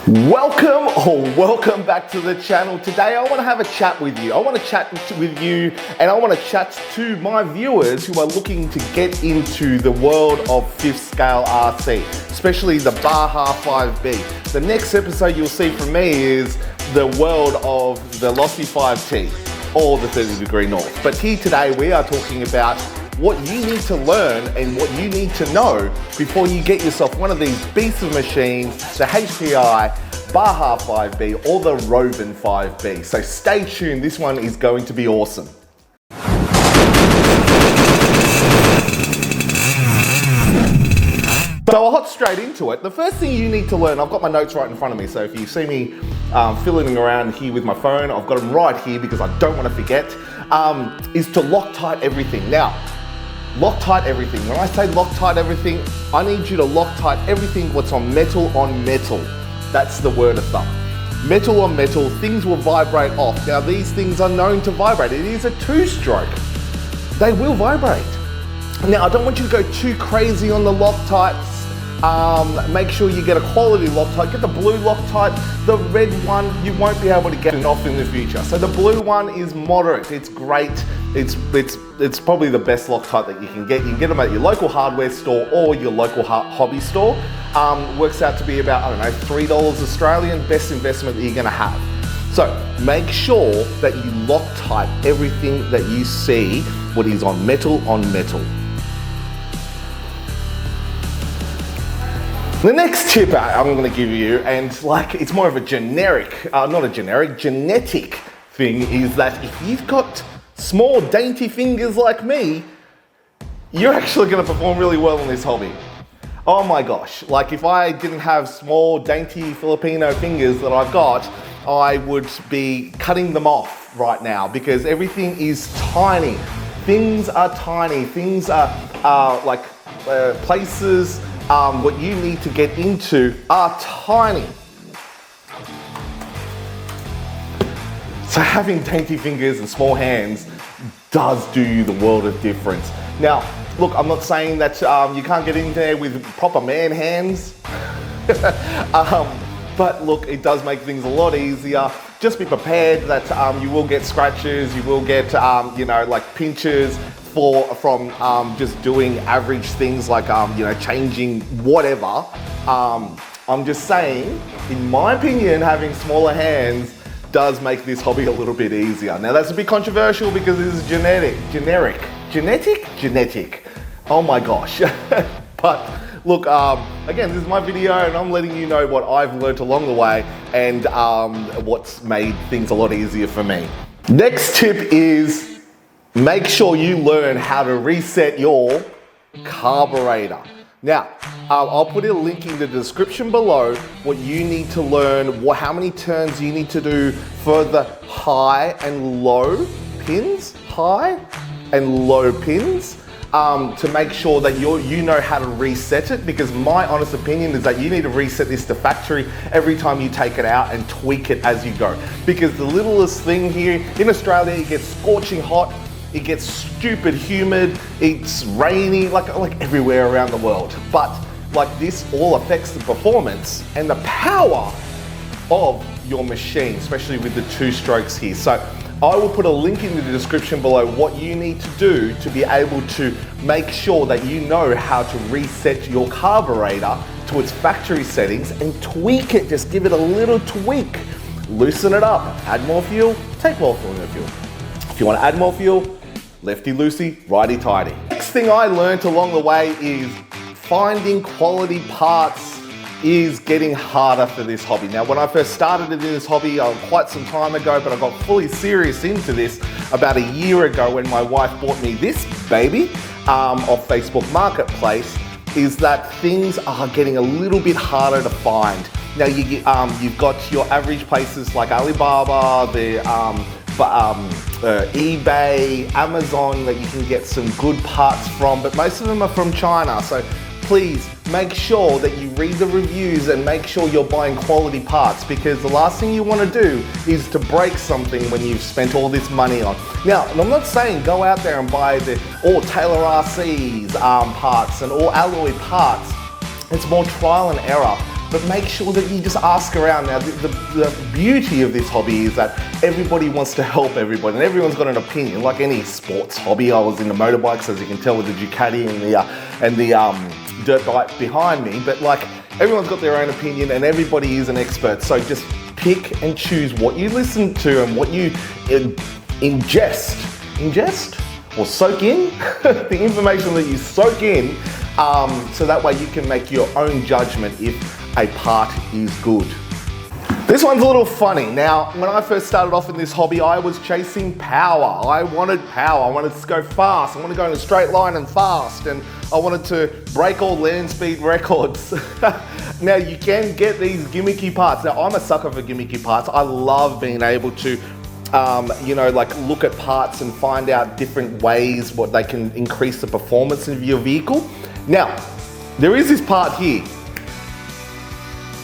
Welcome back to the channel. Today I want to have a chat with you. I want to chat with you and I want to chat to my viewers who are looking to get into the world of 5th scale RC, especially the Baja 5B. The next episode you'll see from me is the world of the Lofty 5T or the 30 degree north. But here today we are talking about what you need to learn and what you need to know before you get yourself one of these beasts of machines, the HPI, Baja 5B or the Rovan 5B. So stay tuned, this one is going to be awesome. So I'll hop straight into it. The first thing you need to learn, I've got my notes right in front of me, so if you see me fiddling around here with my phone, I've got them right here because I don't want to forget, is to Loctite everything. Now, Loctite everything. When I say Loctite everything, I need you to Loctite everything what's on metal on metal. That's the word of thumb. Metal on metal, things will vibrate off. Now these things are known to vibrate. It is a two-stroke. They will vibrate. Now I don't want you to go too crazy on the Loctites. Make sure you get a quality Loctite. Get the blue Loctite. The red one, you won't be able to get it off in the future. So the blue one is moderate. It's great. It's probably the best Loctite that you can get. You can get them at your local hardware store or your local hobby store. Works out to be about, I don't know, $3 Australian, best investment that you're gonna have. So make sure that you Loctite everything that you see, what is on metal on metal. The next tip I'm gonna give you, and like it's more of a generic, genetic thing, is that if you've got small dainty fingers like me, you're actually gonna perform really well in this hobby. Oh my gosh, like if I didn't have small dainty Filipino fingers that I've got, I would be cutting them off right now because everything is tiny. Things are tiny, things are places what you need to get into are tiny. So having dainty fingers and small hands does do you the world of difference. Now, look, I'm not saying that you can't get in there with proper man hands, but look, it does make things a lot easier. Just be prepared that you will get scratches, you will get, like pinches from just doing average things like, changing whatever. I'm just saying, in my opinion, having smaller hands does make this hobby a little bit easier. Now that's a bit controversial because this is genetic. Oh my gosh. But look, again, this is my video and I'm letting you know what I've learned along the way and what's made things a lot easier for me. Next tip is make sure you learn how to reset your carburetor. Now, I'll put a link in the description below what you need to learn, how many turns you need to do for the high and low pins, to make sure that you know how to reset it, because my honest opinion is that you need to reset this to factory every time you take it out and tweak it as you go. Because the littlest thing here, in Australia it gets scorching hot, it gets stupid humid, it's rainy, like everywhere around the world. But like this all affects the performance and the power of your machine, especially with the two strokes here. So I will put a link in the description below what you need to do to be able to make sure that you know how to reset your carburetor to its factory settings and tweak it, just give it a little tweak. Loosen it up, add more fuel, take more fuel. If you want to add more fuel, lefty-loosey, righty-tighty. Next thing I learned along the way is finding quality parts is getting harder for this hobby. Now, when I first started in this hobby quite some time ago, but I got fully serious into this about a year ago when my wife bought me this baby off Facebook Marketplace, is that things are getting a little bit harder to find. Now, you've got your average places like Alibaba, eBay, Amazon that you can get some good parts from, but most of them are from China. So please make sure that you read the reviews and make sure you're buying quality parts, because the last thing you want to do is to break something when you've spent all this money on. Now, I'm not saying go out there and buy all Taylor RC's parts and all alloy parts. It's more trial and error. but make sure that you just ask around. Now, the beauty of this hobby is that everybody wants to help everybody, and everyone's got an opinion, like any sports hobby. I was into motorbikes, as you can tell, with the Ducati and the dirt bike behind me, but like, everyone's got their own opinion and everybody is an expert. So just pick and choose what you listen to and what you ingest or soak in, the information that you soak in, so that way you can make your own judgment if a part is good. This one's a little funny. Now, when I first started off in this hobby, I was chasing power. I wanted power. I wanted to go fast. I wanted to go in a straight line and fast. And I wanted to break all land speed records. Now, you can get these gimmicky parts. Now, I'm a sucker for gimmicky parts. I love being able to, you know, like look at parts and find out different ways what they can increase the performance of your vehicle. Now, there is this part here.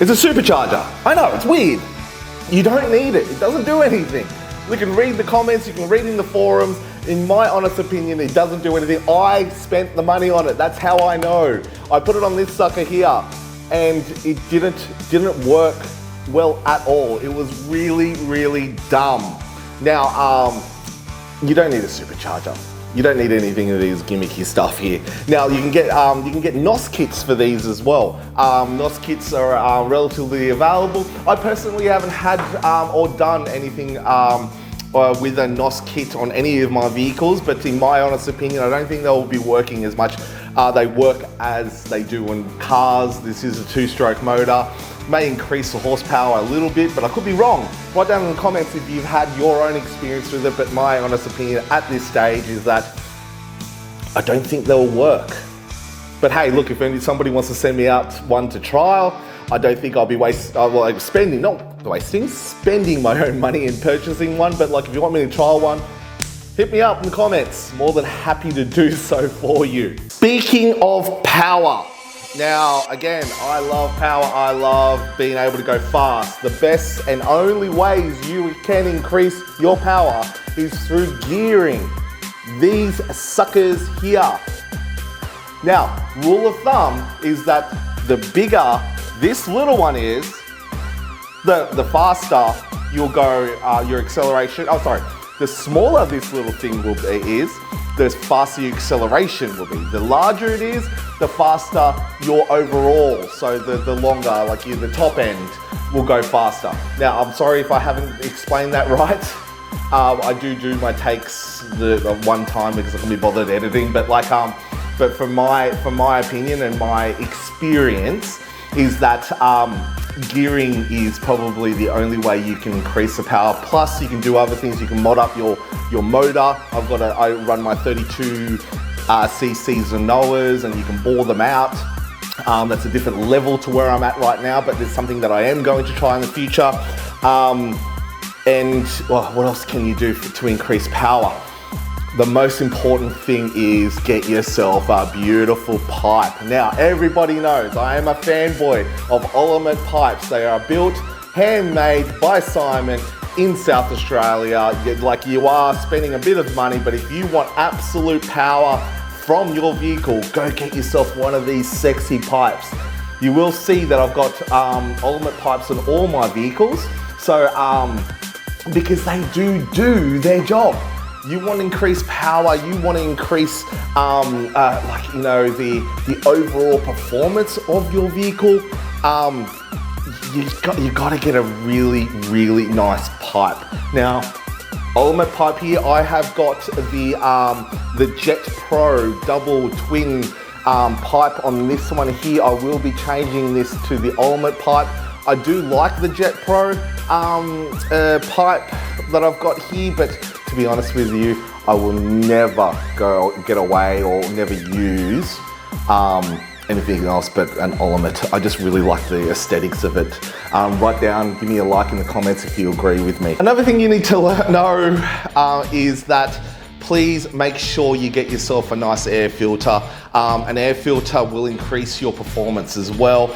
It's a supercharger. I know, it's weird. You don't need it. It doesn't do anything. You can read the comments, you can read in the forums. In my honest opinion, it doesn't do anything. I spent the money on it. That's how I know. I put it on this sucker here and it didn't work well at all. It was really, really dumb. Now, you don't need a supercharger. You don't need anything of these gimmicky stuff here. Now you can get NOS kits for these as well. NOS kits are relatively available. I personally haven't had or done anything with a NOS kit on any of my vehicles, but in my honest opinion, I don't think they will be working as much. They work as they do in cars. This is a 2-stroke motor. May increase the horsepower a little bit, but I could be wrong. Write down in the comments if you've had your own experience with it, but my honest opinion at this stage is that I don't think they'll work. But hey, look, if somebody wants to send me out one to trial, I don't think I'll be spending my own money in purchasing one, but like if you want me to trial one, hit me up in the comments. More than happy to do so for you. Speaking of power, now, again, I love power. I love being able to go fast. The best and only ways you can increase your power is through gearing these suckers here. Now, rule of thumb is that the bigger this little one is, the faster you'll go, your acceleration. Oh, sorry. The smaller this little thing is, the faster your acceleration will be. The larger it is, the faster your overall. So the longer, like the top end, will go faster. Now, I'm sorry if I haven't explained that right. I do my takes the one time because I can be bothered editing. But like, but from my opinion and my experience, is that gearing is probably the only way you can increase the power. Plus, you can do other things. You can mod up your motor. I run my 32 cc Zenoas, and you can bore them out. That's a different level to where I'm at right now, but there's something that I am going to try in the future. And well, what else can you do to increase power? The most important thing is get yourself a beautiful pipe. Now, everybody knows I am a fanboy of Ultimate pipes. They are built, handmade by Simon in South Australia. Like, you are spending a bit of money, but if you want absolute power from your vehicle, go get yourself one of these sexy pipes. You will see that I've got Ultimate pipes on all my vehicles. So, because they do their job. You want to increase power, you want to increase the overall performance of your vehicle. You got to get a really, really nice pipe. Now, Ultimate pipe here, I have got the Jet Pro double twin pipe on this one here. I will be changing this to the Ultimate pipe. I do like the Jet Pro pipe that I've got here, but to be honest with you, I will never get away or never use anything else but an Ultimate. I just really like the aesthetics of it. Write down, give me a like in the comments if you agree with me. Another thing you need to know is that please make sure you get yourself a nice air filter. An air filter will increase your performance as well.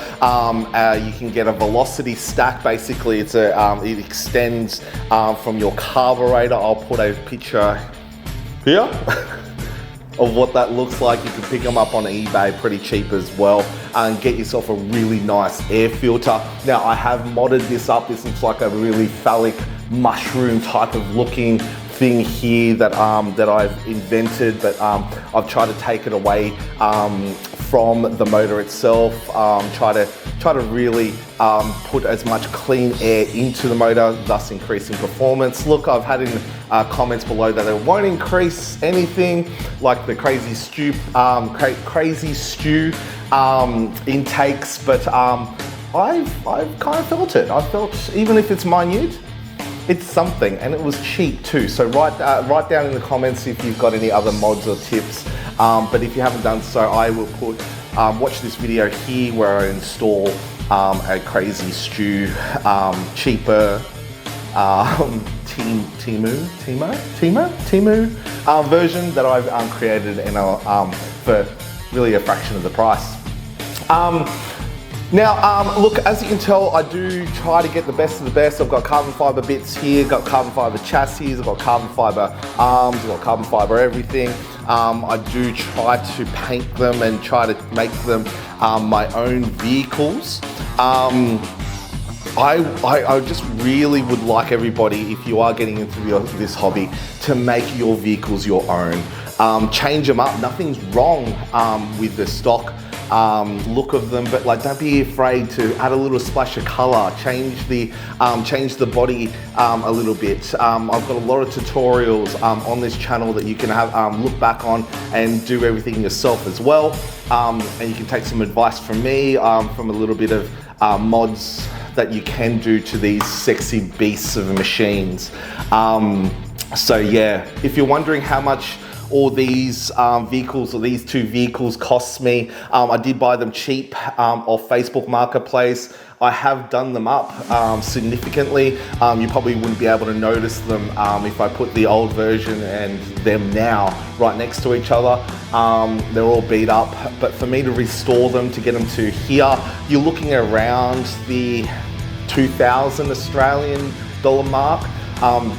You can get a velocity stack. Basically, it extends from your carburetor. I'll put a picture here. of what that looks like. You can pick them up on eBay pretty cheap as well, and get yourself a really nice air filter. Now I have modded this up. This looks like a really phallic mushroom type of looking thing here that I've invented, but I've tried to take it away from the motor itself. Try to really put as much clean air into the motor, thus increasing performance. Look, I've had in comments below that it won't increase anything, like the crazy stew intakes, but I've kind of felt it. I felt, even if it's minute, it's something, and it was cheap too. So write down in the comments if you've got any other mods or tips. But if you haven't done so, I will put, watch this video here where I install a crazy stew, cheaper Temu version that I've created, and for really a fraction of the price. Now, look, as you can tell, I do try to get the best of the best. I've got carbon fiber bits here, got carbon fiber chassis, I've got carbon fiber arms, I've got carbon fiber everything. I do try to paint them and try to make them my own vehicles. I just really would like everybody, if you are getting into this hobby, to make your vehicles your own. Change them up. Nothing's wrong with the stock look of them, but like, don't be afraid to add a little splash of color, change the body a little bit. I've got a lot of tutorials on this channel that you can have look back on and do everything yourself as well. And you can take some advice from me, from a little bit of mods that you can do to these sexy beasts of machines. So yeah, if you're wondering how much all these vehicles, or these two vehicles, costs me, I did buy them cheap off Facebook Marketplace. I have done them up significantly. You probably wouldn't be able to notice them if I put the old version and them now right next to each other. They're all beat up, but for me to restore them, to get them to here, you're looking around the 2,000 Australian dollar mark.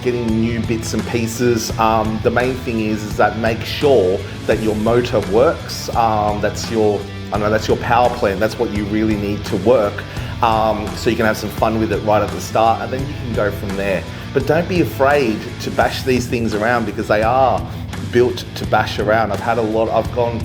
Getting new bits and pieces. The main thing is that make sure that your motor works. That's your power plant. That's what you really need to work. So you can have some fun with it right at the start, and then you can go from there. But don't be afraid to bash these things around, because they are built to bash around. I've gone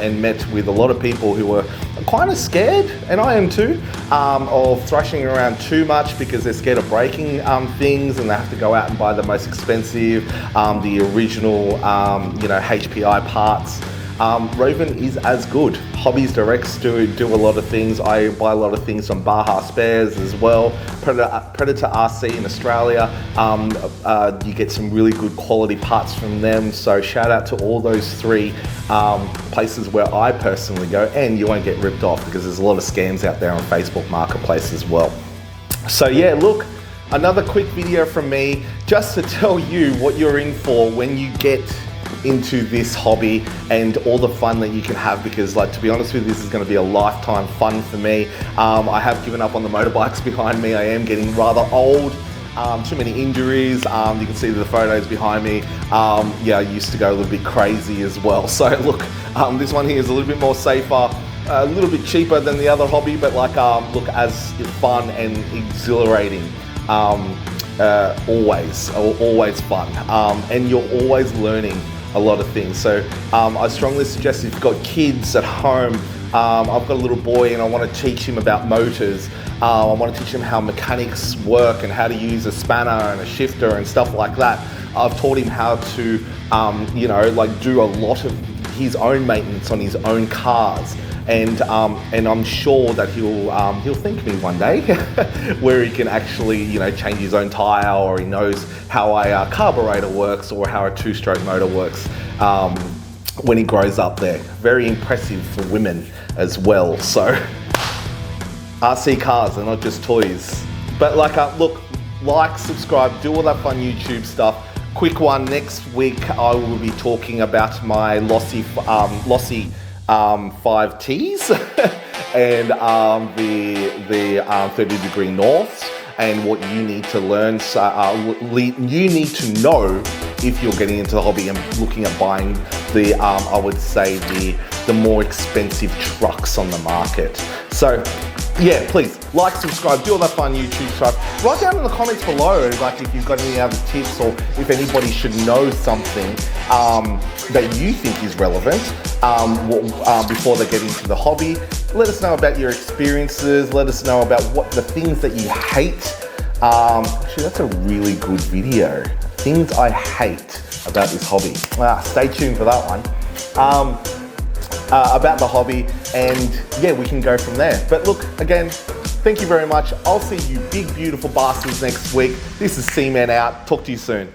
and met with a lot of people who were kind of scared, and I am too, of thrashing around too much because they're scared of breaking things, and they have to go out and buy the most expensive, the original, HPI parts. Rovan is as good. Hobbies Directs do a lot of things. I buy a lot of things from Baja Spares as well. Predator RC in Australia, you get some really good quality parts from them. So shout out to all those three places where I personally go, and you won't get ripped off because there's a lot of scams out there on Facebook Marketplace as well. So yeah, look, another quick video from me just to tell you what you're in for when you get into this hobby and all the fun that you can have, because like, to be honest with you, this is going to be a lifetime fun for me. I have given up on the motorbikes behind me. I am getting rather old. Too many injuries. You can see the photos behind me. Yeah, I used to go a little bit crazy as well. So look, this one here is a little bit more safer, a little bit cheaper than the other hobby, but like, look, as fun and exhilarating. Always fun. And you're always learning a lot of things. So I strongly suggest, if you've got kids at home, I've got a little boy and I want to teach him about motors. I want to teach him how mechanics work and how to use a spanner and a shifter and stuff like that. I've taught him how to, do a lot of his own maintenance on his own cars. And I'm sure that he'll thank me one day where he can actually, change his own tire, or he knows how a carburetor works or how a two-stroke motor works when he grows up there. Very impressive for women as well. So RC cars are not just toys. But look, like, subscribe, do all that fun YouTube stuff. Quick one, next week I will be talking about my lossy 5Ts and the 30 degree norths, and what you need to learn. So you need to know if you're getting into the hobby and looking at buying the, I would say, the more expensive trucks on the market. So yeah, please like, subscribe, do all that fun YouTube stuff. Write down in the comments below, like if you've got any other tips or if anybody should know something that you think is relevant before they get into the hobby. Let us know about your experiences. Let us know about what the things that you hate. Actually, that's a really good video. Things I hate about this hobby. Stay tuned for that one. About the hobby, and yeah, we can go from there. But look, again, thank you very much. I'll see you big, beautiful bastards next week. This is Seaman out. Talk to you soon.